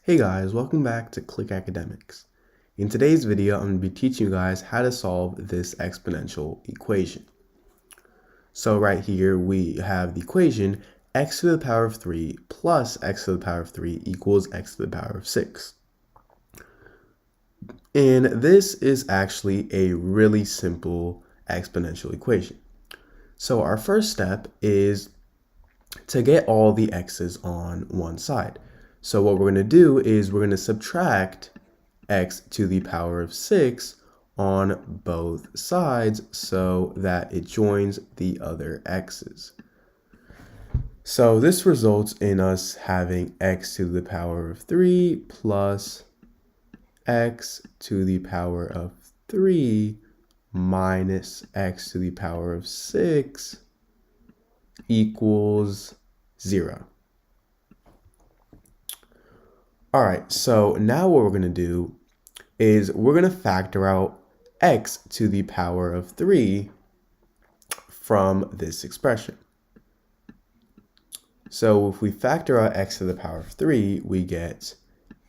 Hey guys, welcome back to Click Academics. In today's video, I'm going to be teaching you guys how to solve this exponential equation. So right here, we have the equation x to the power of 3 plus x to the power of 3 equals x to the power of 6. And this is actually a really simple exponential equation. So our first step is to get all the x's on one side. So what we're going to do is we're going to subtract x to the power of 6 on both sides so that it joins the other x's. So this results in us having x to the power of 3 plus x to the power of 3 minus x to the power of 6 equals 0. All right, so now what we're going to do is we're going to factor out x to the power of 3 from this expression. So if we factor out x to the power of 3, we get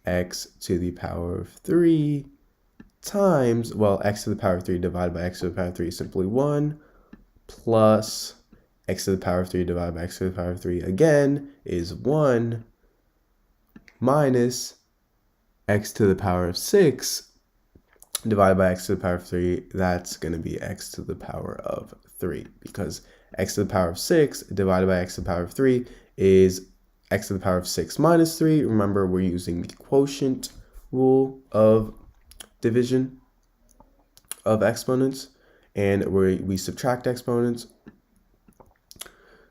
x to the power of 3 times, well, x to the power of 3 divided by x to the power of 3 is simply 1, plus x to the power of 3 divided by x to the power of 3 again is 1, minus x to the power of 6 divided by x to the power of 3, that's going to be x to the power of 3, because x to the power of 6 divided by x to the power of 3 is x to the power of 6 minus 3. Remember, we're using the quotient rule of division of exponents, and we subtract exponents.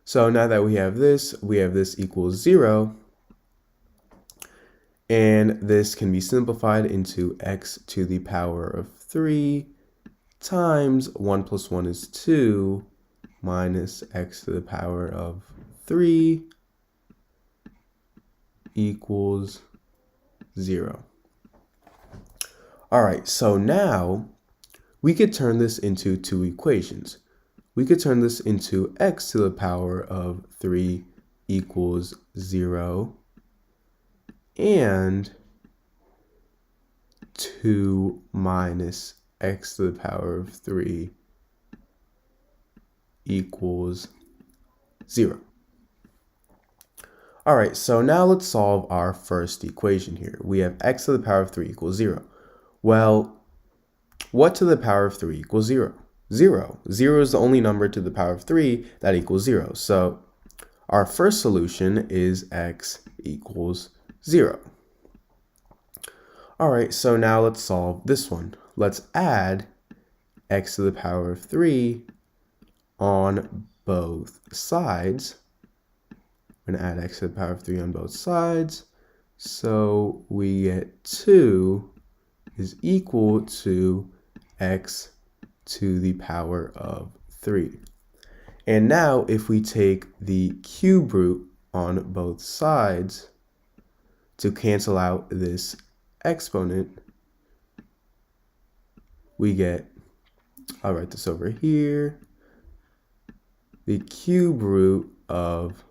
So now that we have this equals 0. And this can be simplified into x to the power of 3 times 1 plus 1 is 2 minus x to the power of 3 equals 0. All right, so now we could turn this into two equations. We could turn this into x to the power of 3 equals 0 and 2 minus x to the power of 3 equals 0. All right, so now let's solve our first equation here. We have x to the power of 3 equals 0. Well, what to the power of 3 equals 0? 0. 0 is the only number to the power of 3 that equals 0. So our first solution is x equals 0. All right, so now let's solve this one. Let's add x to the power of 3 on both sides. We're going to add x to the power of 3 on both sides. So we get 2 is equal to x to the power of 3. And now if we take the cube root on both sides to cancel out this exponent, we get, I'll write this over here, the cube root of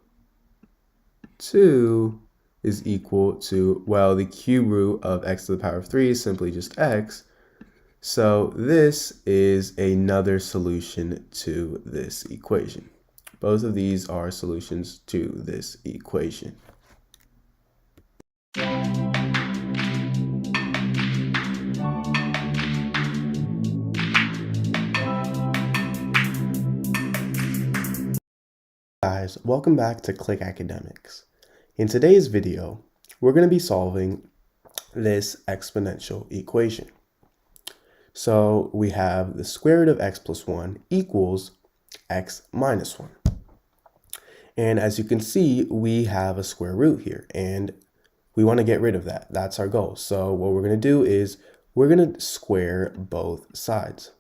2 is equal to, well, the cube root of x to the power of 3 is simply just x. So this is another solution to this equation. Both of these are solutions to this equation. Guys, welcome back to Click Academics. In today's video, we're going to be solving this exponential equation. So we have the square root of x plus 1 equals x minus 1. And as you can see, we have a square root here, and we want to get rid of that. That's our goal. So what we're going to do is we're going to square both sides.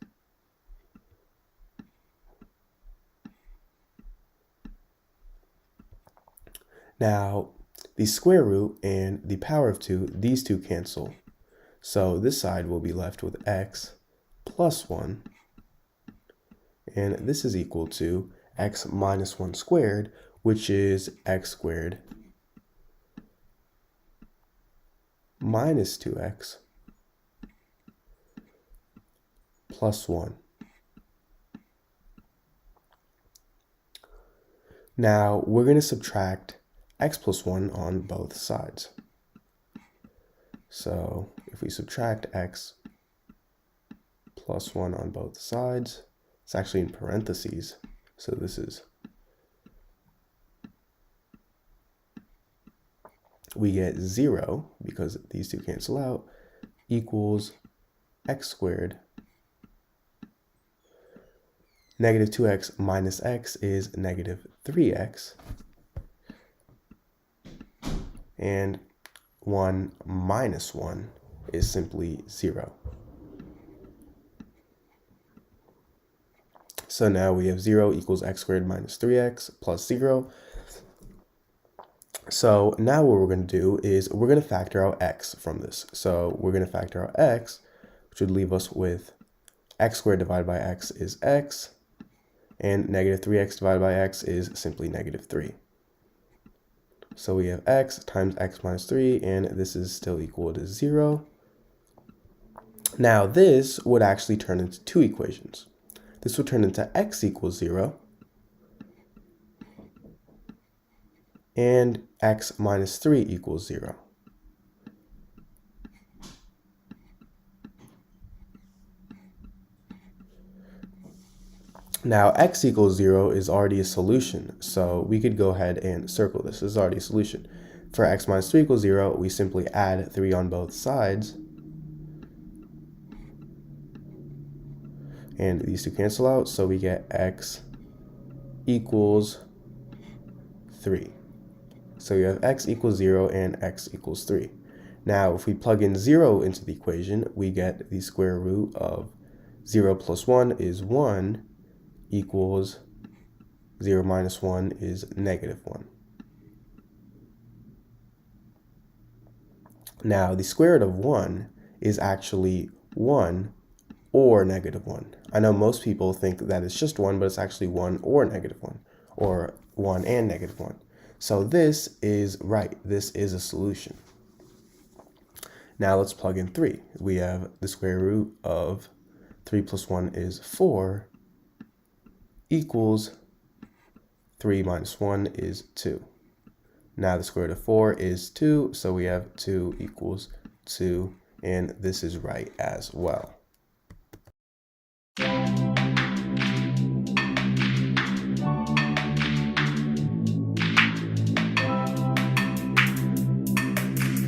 Now, the square root and the power of 2, these two cancel. So this side will be left with x plus 1. And this is equal to x minus 1 squared, which is x squared minus 2x plus 1. Now we're going to subtract x plus 1 on both sides. So if we subtract x plus 1 on both sides, it's actually in parentheses. So this is, we get 0, because these two cancel out, equals x squared. Negative 2x minus x is negative 3x. And 1 minus 1 is simply 0. So now we have 0 equals x squared minus 3x plus 0. So now what we're going to do is we're going to factor out x from this. So we're going to factor out x, which would leave us with x squared divided by x is x, and negative 3x divided by x is simply negative 3. So we have x times x minus 3, and this is still equal to 0. Now this would actually turn into two equations. This would turn into x equals 0 and x minus 3 equals 0. Now x equals 0 is already a solution, so we could go ahead and circle this. This is already a solution. For x minus 3 equals 0, we simply add 3 on both sides. And these two cancel out, so we get x equals 3. So we have x equals 0 and x equals 3. Now, if we plug in 0 into the equation, we get the square root of 0 plus 1 is 1 equals 0 minus 1 is negative 1. Now, the square root of 1 is actually 1 or negative 1. I know most people think that it's just 1, but it's actually 1 or negative 1, or 1 and negative 1. So this is right. This is a solution. Now let's plug in 3. We have the square root of 3 plus 1 is 4 equals 3 minus 1 is 2. Now the square root of 4 is 2, so we have 2 equals 2, and this is right as well.